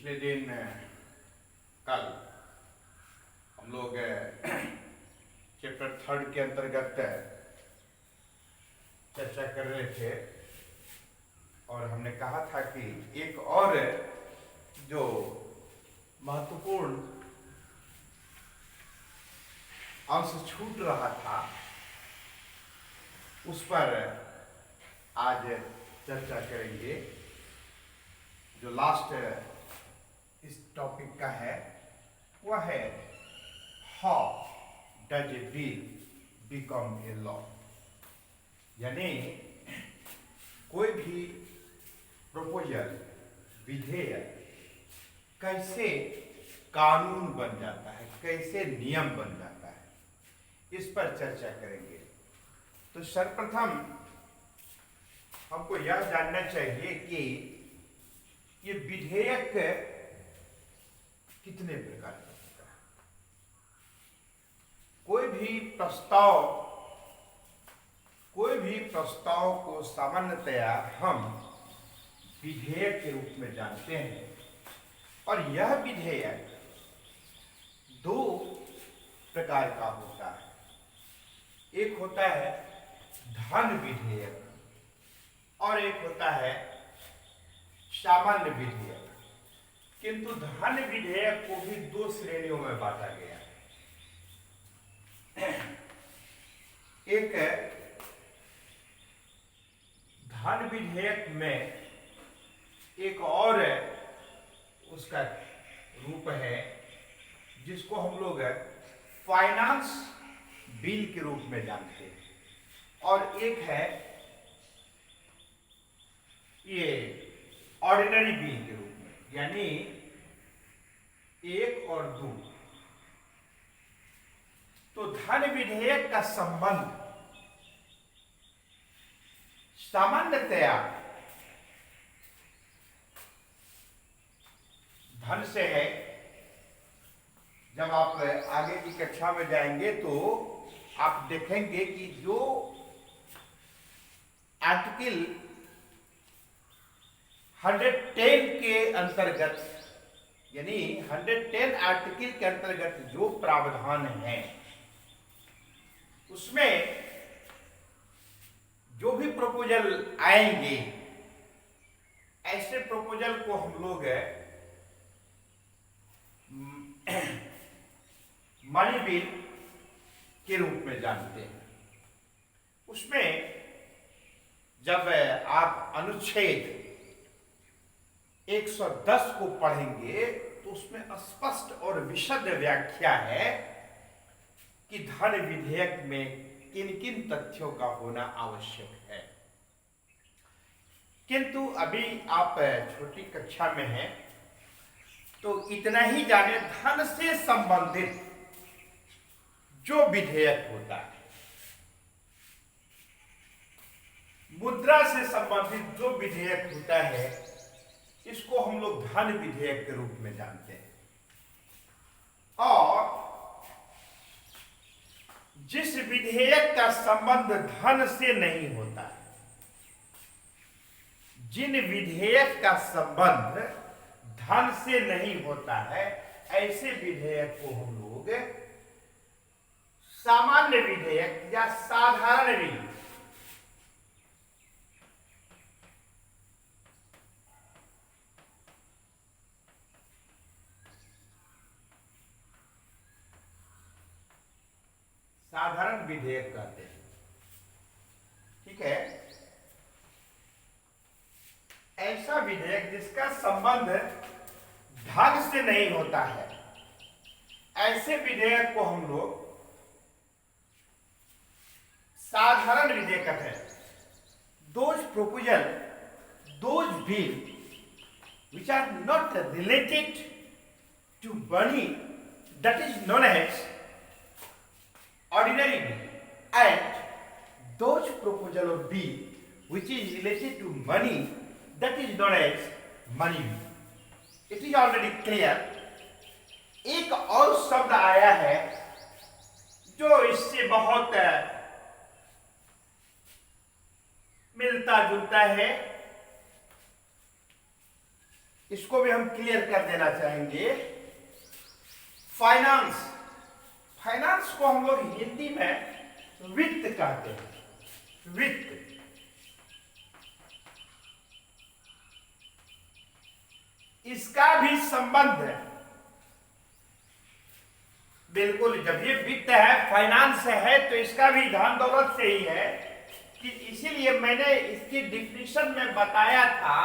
पिछले दिन कल हम लोग चैप्टर 3 के अंतर्गत चर्चा कर रहे थे और हमने कहा था कि एक और जो महत्वपूर्ण अंश छूट रहा था उस पर आज चर्चा करेंगे। जो लास्ट इस टॉपिक का है वह है how does a bill become a law, यानी कोई भी प्रपोजल विधेयक कैसे कानून बन जाता है, कैसे नियम बन जाता है, इस पर चर्चा करेंगे। तो सर्वप्रथम हमको यह जानना चाहिए कि ये विधेयक कितने प्रकार का होता है। कोई भी प्रस्ताव को सामान्यतया हम विधेयक के रूप में जानते हैं और यह विधेयक दो प्रकार का होता है। एक होता है धन विधेयक और एक होता है सामान्य विधेयक। किंतु धन विधेयक को भी दो श्रेणियों में बांटा गया है। एक धन विधेयक में एक और उसका रूप है जिसको हम लोग फाइनेंस बिल के रूप में जानते हैं, और एक है ये ऑर्डिनरी बिल के रूप में, यानी 1 और 2। तो धन विधेयक का संबंध सामान्यतया धन से है। जब आप आगे की कक्षा में जाएंगे तो आप देखेंगे कि जो आर्टिकल 110 के अंतर्गत, यानी 110 आर्टिकल के अंतर्गत जो प्रावधान है उसमें जो भी प्रपोजल आएंगे, ऐसे प्रपोजल को हम लोग मनी बिल के रूप में जानते हैं। उसमें जब आप अनुच्छेद 110 को पढ़ेंगे तो उसमें स्पष्ट और विशद व्याख्या है कि धन विधेयक में किन किन तथ्यों का होना आवश्यक है। किंतु अभी आप छोटी कक्षा में हैं तो इतना ही जाने, धन से संबंधित जो विधेयक होता है, मुद्रा से संबंधित जो विधेयक होता है, इसको हम लोग धन विधेयक के रूप में जानते हैं। और जिस विधेयक का संबंध धन से नहीं होता है, जिन विधेयक का संबंध धन से नहीं होता है, ऐसे विधेयक को हम लोग सामान्य विधेयक या साधारण बिल, साधारण विधेयक कहते हैं। ठीक है, ऐसा विधेयक जिसका संबंध धन से नहीं होता है, ऐसे विधेयक को हम लोग साधारण विधेयक कहते हैं। Those proposal, those bill which are not related to money, that is known as ordinary bill, and those proposal of bill which is related to money, that is known as money bill. It is already clear. एक और शब्द आया है जो इससे बहुत मिलता जुलता है, इसको भी हम क्लियर कर देना चाहेंगे। फाइनेंस, फाइनेंस को हम लोग हिंदी में वित्त कहते हैं। वित्त, इसका भी संबंध है बिल्कुल, जब ये वित्त है, फाइनेंस है, तो इसका भी धन दौलत से ही है कि इसीलिए मैंने इसकी डिफिनीशन में बताया था,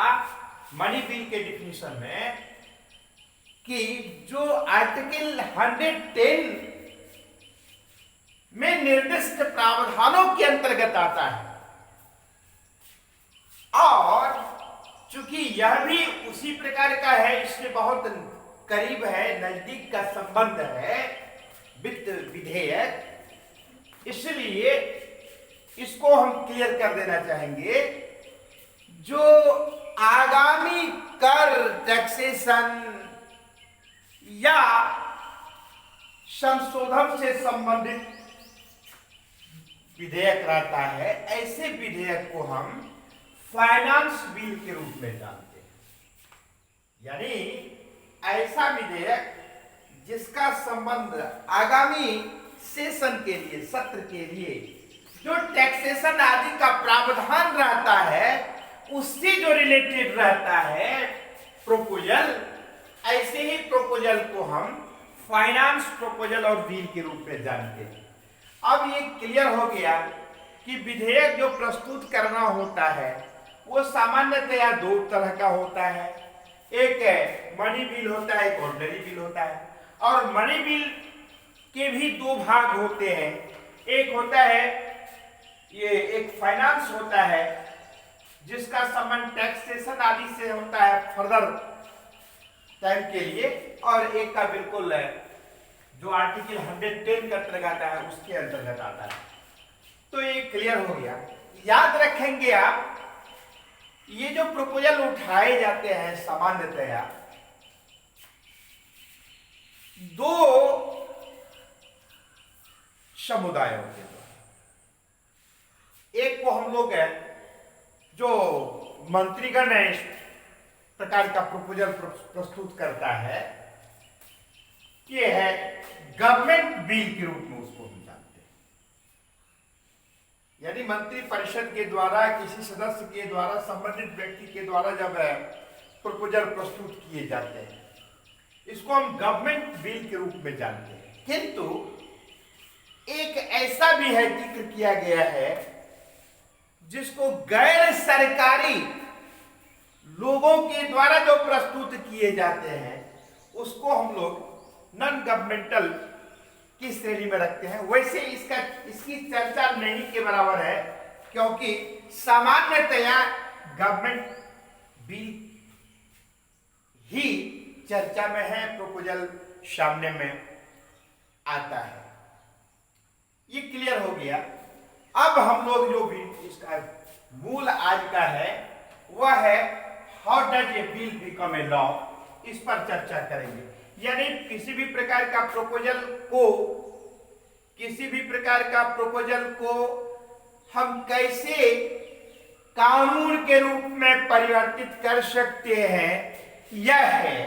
मनी बिल के डिफिनीशन में, कि जो आर्टिकल 110 में निर्दिष्ट प्रावधानों के अंतर्गत आता है, और चूंकि यह भी उसी प्रकार का है, इसके बहुत करीब है, नजदीक का संबंध है वित्त विधेयक, इसलिए इसको हम क्लियर कर देना चाहेंगे। जो आगामी कर, टैक्सेशन या संशोधन से संबंधित विधेयक रहता है, ऐसे विधेयक को हम फाइनेंस बिल के रूप में जानते हैं। यानी ऐसा विधेयक जिसका संबंध आगामी सेशन के लिए, सत्र के लिए जो टैक्सेशन आदि का प्रावधान रहता है, उससे जो रिलेटेड रहता है प्रोपोजल, ऐसे ही प्रोपोजल को हम फाइनेंस प्रोपोजल और बिल के रूप में जानते हैं। अब ये क्लियर हो गया कि विधेयक जो प्रस्तुत करना होता है वो सामान्यतया दो तरह का होता है। एक मनी बिल होता है, एक ऑर्डिनरी बिल होता है। और मनी बिल के भी दो भाग होते हैं, एक होता है ये एक फाइनेंस होता है जिसका संबंध टैक्सेशन आदि से होता है फर्दर टाइम के लिए, और एक का बिल्कुल जो आर्टिकल 110 के अंतर्गत आता है उसके अंतर्गत आता है। तो ये क्लियर हो गया। याद रखेंगे आप, ये जो प्रपोजल उठाए जाते हैं सामान्यतया दो समुदायों के द्वारा। एक को हम लोग जो मंत्रीगण इस प्रकार का प्रपोजल प्रस्तुत करता है, ये है गवर्नमेंट बिल के रूप में उसको हम जानते हैं। यानी मंत्री परिषद के द्वारा, किसी सदस्य के द्वारा, संबंधित व्यक्ति के द्वारा जब प्रपोजल प्रस्तुत किए जाते हैं, इसको हम गवर्नमेंट बिल के रूप में जानते हैं। किंतु एक ऐसा भी है, जिक्र किया गया है, जिसको गैर सरकारी लोगों के द्वारा जो प्रस्तुत किए जाते हैं उसको हम लोग नॉन गवर्नमेंटल की श्रेणी में रखते हैं। वैसे इसकी चर्चा नहीं के बराबर है, क्योंकि सामान्यतया गवर्नमेंट बिल ही चर्चा में है, प्रपोजल सामने में आता है। ये क्लियर हो गया। अब हम लोग जो भी इसका मूल आज का है वह है how does a bill become a law, इस पर चर्चा करेंगे। यानी किसी भी प्रकार का प्रपोजल को हम कैसे कानून के रूप में परिवर्तित कर सकते हैं, यह है।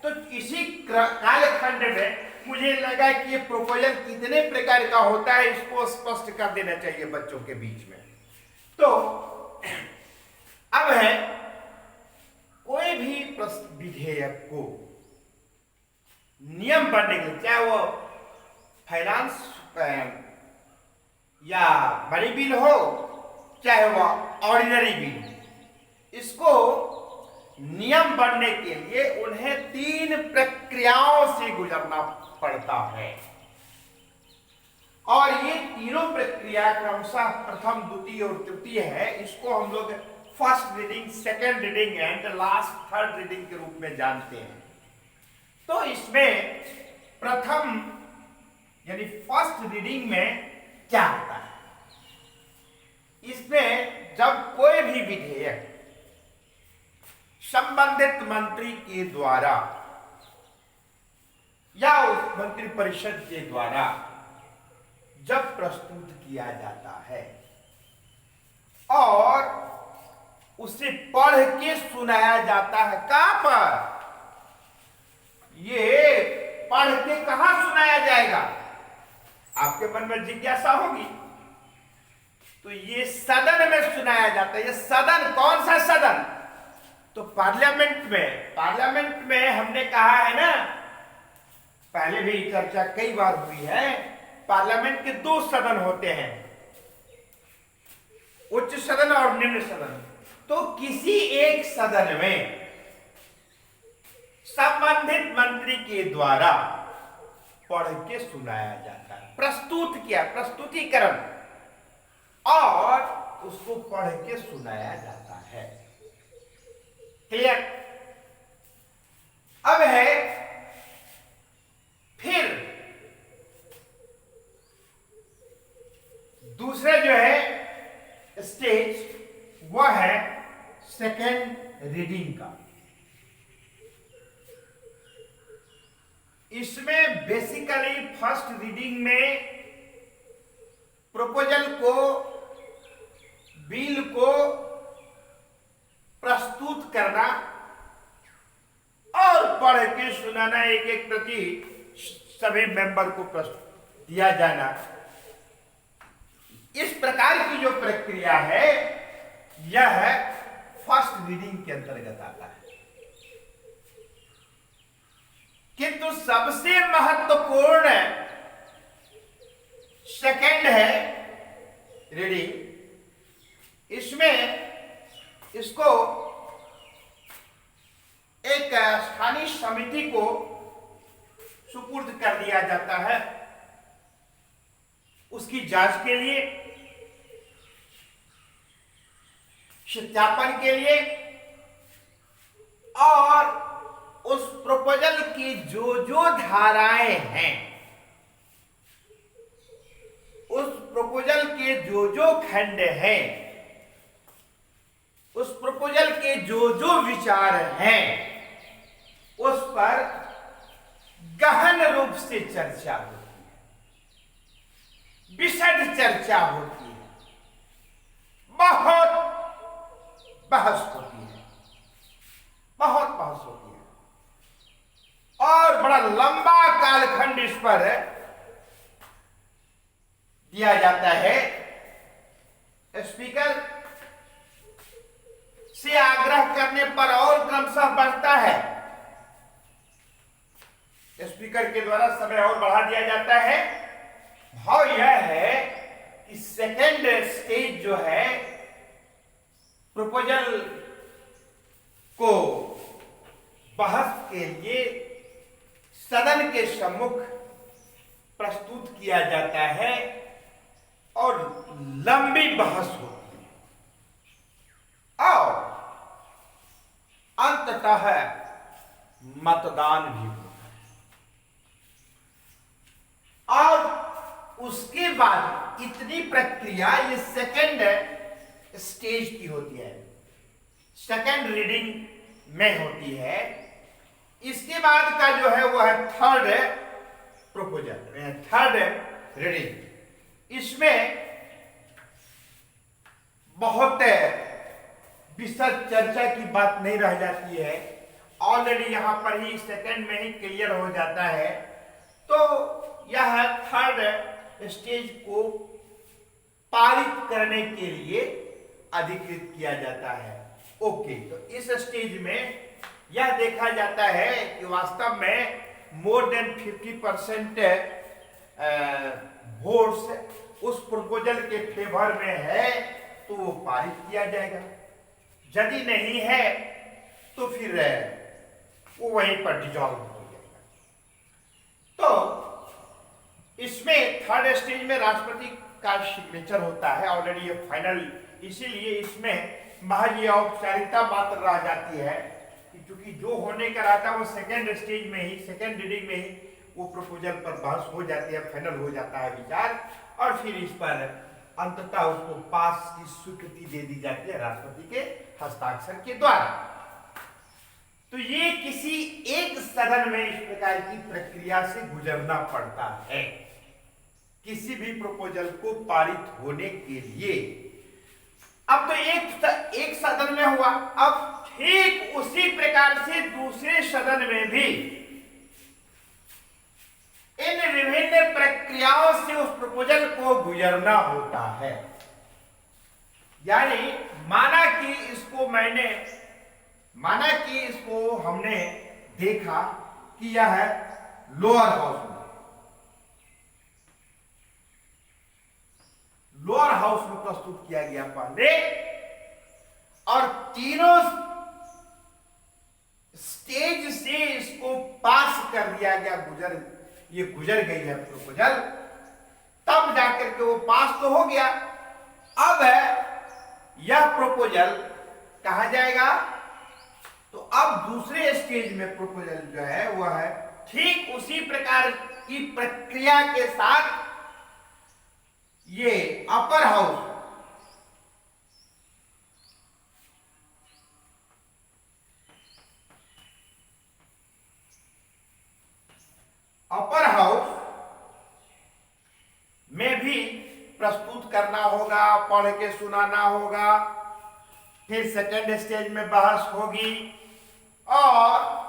तो इसी कालखंड में मुझे लगा कि ये प्रपोजल कितने प्रकार का होता है, इसको स्पष्ट कर देना चाहिए बच्चों के बीच में। तो अब है, कोई भी विधेयक को नियम बनने के लिए, चाहे वो फाइनेंस या मनी बिल हो, चाहे वो ऑर्डिनरी बिल, इसको नियम बनने के लिए उन्हें 3 प्रक्रियाओं से गुजरना पड़ता है। और ये तीनों प्रक्रिया क्रमशः प्रथम, द्वितीय और तृतीय है। इसको हम लोग first reading, second reading and last third reading के रूप में जानते हैं। तो इसमें प्रथम यानी फर्स्ट रीडिंग में क्या होता है, इसमें जब कोई भी विधेयक संबंधित मंत्री के द्वारा या उस मंत्री परिषद के द्वारा जब प्रस्तुत किया जाता है और उसे पढ़ के सुनाया जाता है। कहां पर? ये पढ़ के कहां सुनाया जाएगा? आपके मन में जिज्ञासा होगी। तो ये सदन में सुनाया जाता है। ये सदन कौन सा सदन? तो पार्लियामेंट में। पार्लियामेंट में हमने कहा है ना, पहले भी चर्चा कई बार हुई है, पार्लियामेंट के दो सदन होते हैं, उच्च सदन और निम्न सदन। तो किसी एक सदन में संबंधित मंत्री के द्वारा पढ़ के सुनाया जाता है, प्रस्तुत किया, प्रस्तुतिकरण, और उसको पढ़ के सुनाया जाता है। क्लियर? अब है फिर दूसरा जो है स्टेज, वह है सेकेंड रीडिंग का। इसमें बेसिकली फर्स्ट रीडिंग में प्रपोजल को, बिल को प्रस्तुत करना और पढ़ के सुनाना, एक एक प्रति सभी मेंबर को दिया जाना। इस प्रकार की जो प्रक्रिया है, यह फर्स्ट रीडिंग के अंतर्गत आता है। किंतु सबसे महत्वपूर्ण सेकंड है रीडिंग। इसमें इसको एक स्थानीय समिति को सुपुर्द कर दिया जाता है, उसकी जांच के लिए, सत्यापन के लिए, और उस प्रपोजल की जो जो धाराएं हैं, उस प्रपोजल के जो जो खंड हैं, उस प्रपोजल के जो जो विचार हैं, उस पर गहन रूप से चर्चा होती है, विशद चर्चा होती है, बहुत बहस होती है, बहुत बहस होती है, और बड़ा लंबा कालखंड इस पर दिया जाता है। स्पीकर से आग्रह करने पर और क्रमशः बढ़ता है, स्पीकर के द्वारा समय और बढ़ा दिया जाता है। भाव यह है कि सेकेंड स्टेज जो है, प्रपोजल को बहस के लिए सदन के सम्मुख प्रस्तुत किया जाता है और लंबी बहस होती है, और अंततः मतदान भी होता है। और उसके बाद इतनी प्रक्रिया ये सेकेंड स्टेज की होती है, सेकेंड रीडिंग में होती है। इसके बाद का जो है वह है थर्ड प्रपोजल, थर्ड रीडिंग। इसमें बहुत विस्तृत चर्चा की बात नहीं रह जाती है, ऑलरेडी यहां पर ही सेकंड में ही क्लियर हो जाता है। तो यह थर्ड स्टेज को पारित करने के लिए अधिकृत किया जाता है। ओके, तो इस स्टेज में यह देखा जाता है कि वास्तव में मोर देन 50% वोट्स उस प्रपोजल के फेवर में है तो वो पारित किया जाएगा, यदि नहीं है तो फिर वो वहीं पर डिजॉल्व हो जाएगा। तो इसमें थर्ड स्टेज में राष्ट्रपति का सिग्नेचर होता है, ऑलरेडी ये फाइनल, इसीलिए इसमें महज ये औपचारिकता मात्र रह जाती है कि चूंकि जो होने का रहता है वो सेकेंड स्टेज में ही, सेकेंड रीडिंग में ही वो प्रपोजल पर बहस हो जाती है, फाइनल हो जाता है विचार, और फिर इस पर अंततः उसको पास की स्वीकृति दे दी जाती है राष्ट्रपति के हस्ताक्षर के द्वारा। तो ये किसी एक सदन में इस प्रकार की प्रक्रिया से गुजरना पड़ता है किसी भी प्रपोजल को पारित होने के लिए। अब तो एक सदन में हुआ, अब ठीक उसी प्रकार से दूसरे सदन में भी इन विभिन्न प्रक्रियाओं से उस प्रपोजल को गुजरना होता है। यानी माना कि इसको हमने देखा कि यह है लोअर हाउस में प्रस्तुत किया गया पहले, और तीनों स्टेज से इसको पास कर दिया गया, गुजर गई है प्रपोजल, तब जाकर के वो पास तो हो गया। अब यह प्रपोजल कहा जाएगा, तो अब दूसरे स्टेज में प्रपोजल जो है वह है ठीक उसी प्रकार की प्रक्रिया के साथ ये अपर हाउस में भी प्रस्तुत करना होगा, पढ़ के सुनाना होगा, फिर सेकेंड स्टेज में बहस होगी, और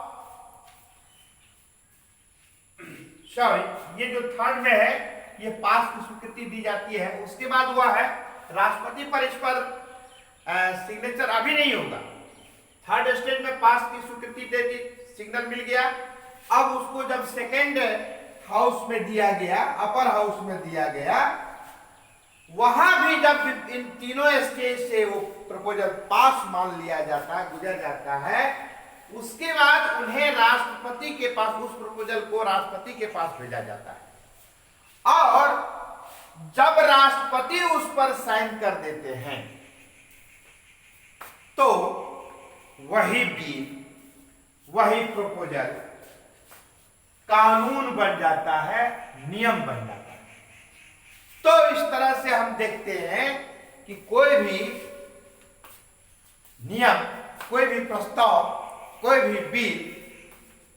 ये जो थर्ड में है ये पास की स्वीकृति दी जाती है। उसके बाद हुआ है राष्ट्रपति पर इस पर सिग्नेचर अभी नहीं होगा। थर्ड स्टेज में पास की स्वीकृति दे दी, सिग्नल मिल गया। अब उसको जब सेकेंड हाउस में दिया गया, अपर हाउस में दिया गया, वहां भी जब इन तीनों स्टेज से वो प्रपोजल पास मान लिया जाता है, गुजर जाता है, उसके बाद उन्हें राष्ट्रपति के पास, उस प्रपोजल को राष्ट्रपति के पास भेजा जाता है, और जब राष्ट्रपति उस पर साइन कर देते हैं तो वही बिल, वही प्रपोजल कानून बन जाता है, नियम बन जाता है। तो इस तरह से हम देखते हैं कि कोई भी नियम, कोई भी प्रस्ताव, कोई भी बिल,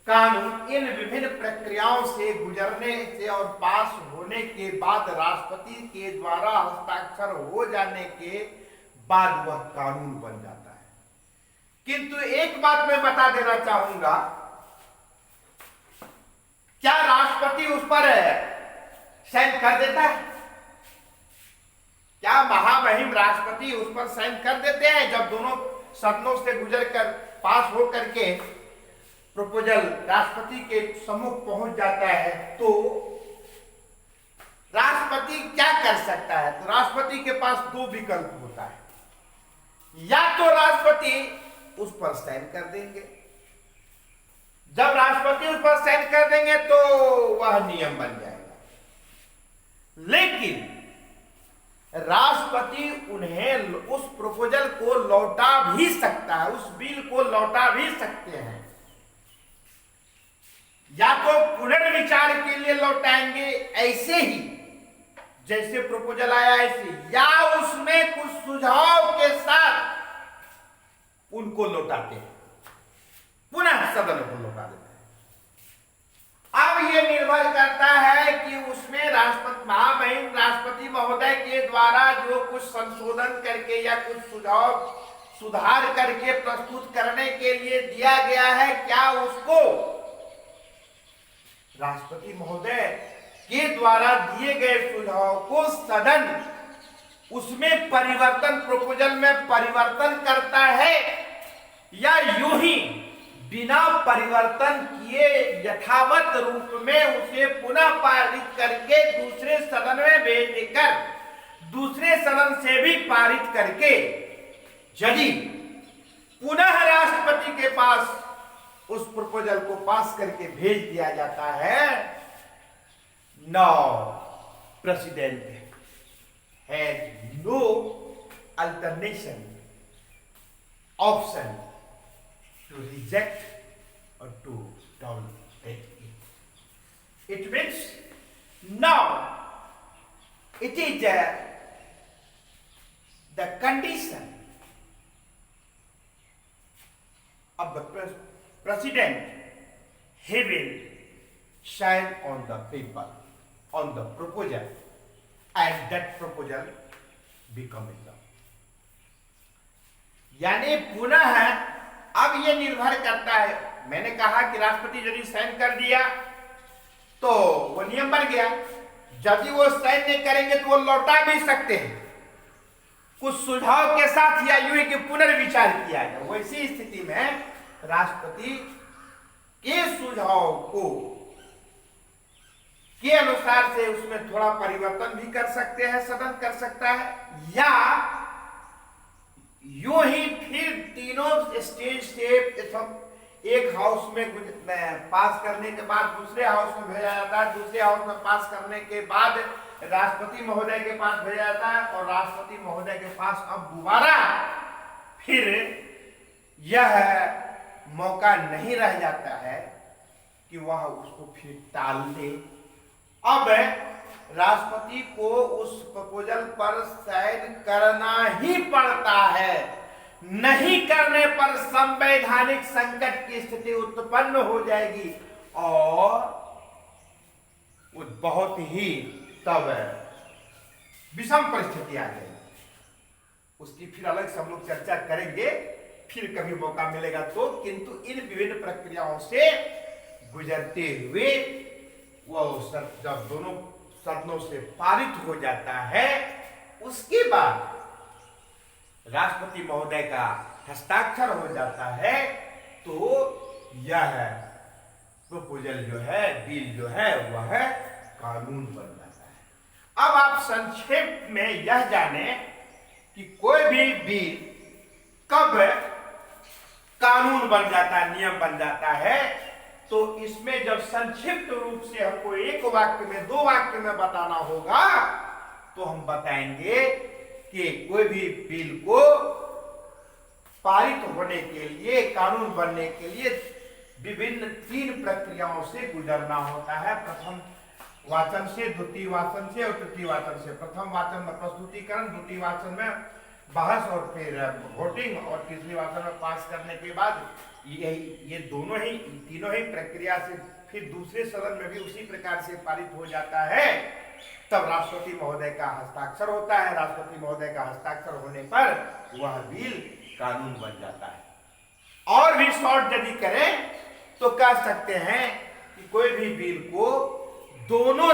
कानून इन विभिन्न प्रक्रियाओं से गुजरने से और पास होने के बाद राष्ट्रपति के द्वारा हस्ताक्षर हो जाने के बाद वह कानून बन जाता है। किंतु एक बात मैं बता देना चाहूंगा, क्या राष्ट्रपति उस पर साइन कर देता है? क्या महामहिम राष्ट्रपति उस पर साइन कर देते हैं? जब दोनों सदनों से गुजरकर पास हो करके प्रपोजल राष्ट्रपति के सम्मुख पहुंच जाता है, तो राष्ट्रपति क्या कर सकता है? तो राष्ट्रपति के पास दो विकल्प होता है, या तो राष्ट्रपति उस पर साइन कर देंगे, जब राष्ट्रपति उस पर साइन कर देंगे तो वह नियम बन जाएगा, लेकिन राष्ट्रपति उन्हें उस प्रपोजल को लौटा भी सकता है, उस बिल को लौटा भी सकते हैं, या तो पुनर्विचार के लिए लौटाएंगे ऐसे ही जैसे प्रपोजल आया ऐसे, या उसमें कुछ सुझाव के साथ उनको लौटाते हैं, पुनः सदन को लौटा देते हैं। अब यह निर्भर करता है कि उसमें महामहिम राष्ट्रपति महोदय के द्वारा जो कुछ संशोधन करके या कुछ सुझाव सुधार करके प्रस्तुत करने के लिए दिया गया है, क्या उसको राष्ट्रपति महोदय के द्वारा दिए गए सुझाव को सदन उसमें परिवर्तन, प्रपोजल में परिवर्तन करता है, या यूं ही बिना परिवर्तन किए यथावत रूप में उसे पुनः पारित करके दूसरे सदन में भेजकर दूसरे सदन से भी पारित करके यदि पुनः राष्ट्रपति के पास उस प्रपोजल को पास करके भेज दिया जाता है, now president has no alternation option to reject or to tolerate it. It means now it is the condition of the president. He will sign on the paper, on the proposal, and that proposal becomes law. यानी पुनः अब ये निर्भर करता है, मैंने कहा कि राष्ट्रपति यदि साइन कर दिया तो वो नियम बन गया, यदि वो साइन नहीं करेंगे तो वो लौटा भी सकते हैं कुछ सुझाव के साथ, या यूं कि पुनर्विचार किया जाए। वैसी स्थिति में राष्ट्रपति के सुझाव को के अनुसार से उसमें थोड़ा परिवर्तन भी कर सकते हैं, सदन कर सकता है, या यूं ही फिर तीनों स्टेज से सब एक हाउस में पास करने के बाद दूसरे हाउस में भेजा जाता है, दूसरे हाउस में पास करने के बाद राष्ट्रपति महोदय के पास भेजा जाता है, और राष्ट्रपति महोदय के पास अब दोबारा फिर यह मौका नहीं रह जाता है कि वह उसको फिर टाल दे। अब राष्ट्रपति को उस प्रपोजल पर साइन करना ही पड़ता है, नहीं करने पर संवैधानिक संकट की स्थिति उत्पन्न हो जाएगी और बहुत ही तब विषम परिस्थिति आ जाएगी। उसकी फिर अलग से हम लोग चर्चा करेंगे, फिर कभी मौका मिलेगा तो। किंतु इन विभिन्न प्रक्रियाओं से गुजरते हुए वो जब दोनों सदनों से पारित हो जाता है, उसके बाद राष्ट्रपति महोदय का हस्ताक्षर हो जाता है, तो यह प्रपोजल जो है, बिल जो है, वह कानून बन जाता है। अब आप संक्षेप में यह जाने कि कोई भी बिल कब कानून बन जाता है, नियम बन जाता है, तो इसमें जब संक्षिप्त रूप से हमको एक वाक्य में, दो वाक्य में बताना होगा, तो हम बताएंगे कि कोई भी बिल को पारित होने के लिए, कानून बनने के लिए विभिन्न 3 प्रक्रियाओं से गुजरना होता है। प्रथम वाचन से, द्वितीय वाचन से और तृतीय वाचन से। प्रथम वाचन में प्रस्तुतिकरण, द्वितीय वाचन में बहस और फिर वोटिंग, और तीसरी वाचन में पास करने के बाद ये दोनों ही, तीनों ही प्रक्रिया से फिर दूसरे सदन में भी उसी प्रकार से पारित हो जाता है। तब राष्ट्रपति महोदय का हस्ताक्षर होता है। राष्ट्रपति महोदय का हस्ताक्षर होने पर वह बिल कानून बन जाता है। और भी शॉर्ट यदि करें तो कह सकते हैं कि कोई भी बिल को दोनों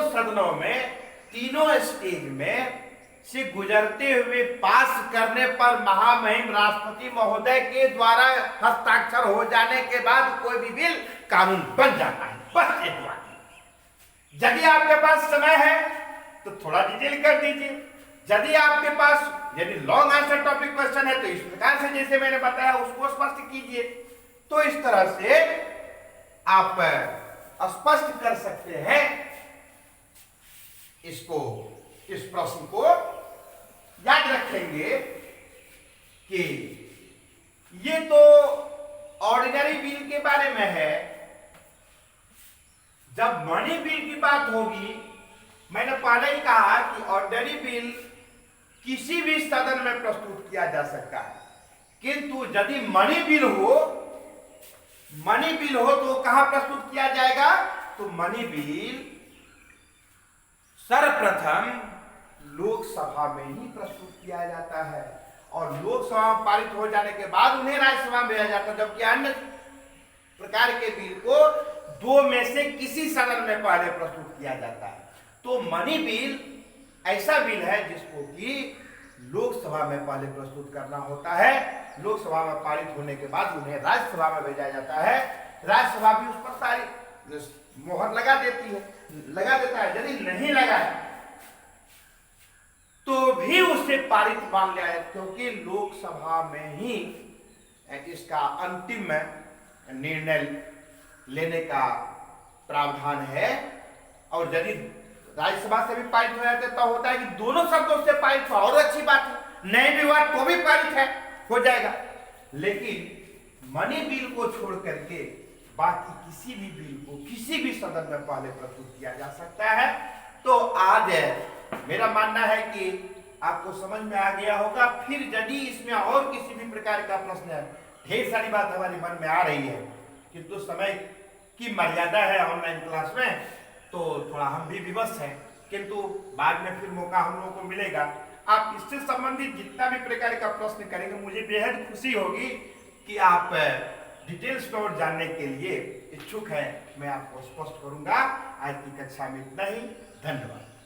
सदनों में, तीनों स्टेज में से गुजरते हुए पास करने पर महामहिम राष्ट्रपति महोदय के द्वारा हस्ताक्षर हो जाने के बाद कोई भी बिल कानून बन जाता है। बस एक बात। यदि आपके पास समय है तो थोड़ा डिटेल कर दीजिए, यदि आपके पास यदि लॉन्ग आंसर टॉपिक क्वेश्चन है तो इस प्रकार से जैसे मैंने बताया उसको स्पष्ट कीजिए। तो इस तरह से आप स्पष्ट कर सकते हैं इसको, इस प्रश्न को याद रखेंगे कि ये तो ऑर्डिनरी बिल के बारे में है। जब मनी बिल की बात होगी, मैंने पहले ही कहा कि ऑर्डिनरी बिल किसी भी सदन में प्रस्तुत किया जा सकता है, किंतु यदि मनी बिल हो तो कहां प्रस्तुत किया जाएगा? तो मनी बिल सर्वप्रथम लोकसभा में ही प्रस्तुत किया जाता है, और लोकसभा में पारित हो जाने के बाद उन्हें राज्यसभा में भेजा जाता है। जबकि अन्य प्रकार के बिल को 2 में से किसी सदन में पहले प्रस्तुत किया जाता है। तो मनी बिल ऐसा बिल है जिसको कि लोकसभा में पहले प्रस्तुत करना होता है। लोकसभा में पारित होने के बाद उन्हें राज्यसभा में भेजा जाता है। राज्यसभा भी उस पर सारी मोहर लगा देता है। यदि नहीं लगाए तो भी उसे पारित मान लिया है, क्योंकि लोकसभा में ही इसका अंतिम निर्णय लेने का प्रावधान है। और यदि राज्यसभा से भी पारित हो जाते तो होता है कि दोनों शब्दों से पारित हुआ, और अच्छी बात है, नहीं भी हुआ तो भी पारित हो जाएगा। लेकिन मनी बिल को छोड़ करके बाकी किसी भी बिल को किसी भी सदन में पहले प्रस्तुत किया जा सकता है। तो आज मेरा मानना है कि आपको समझ में आ गया होगा। फिर यदि इसमें और किसी भी प्रकार का प्रश्न है, ढेर सारी बात हमारे मन में आ रही है, किंतु समय की मर्यादा है ऑनलाइन क्लास में, तो थोड़ा हम भी विवश हैं, किंतु बाद में फिर मौका हम लोगों को मिलेगा। आप इससे संबंधित जितना भी प्रकार का प्रश्न करेंगे मुझे बेहद खुशी होगी कि आप डिटेल्स में और जानने के लिए इच्छुक हैं। मैं आपको स्पष्ट करूंगा। आज की कक्षा में इतना ही। धन्यवाद।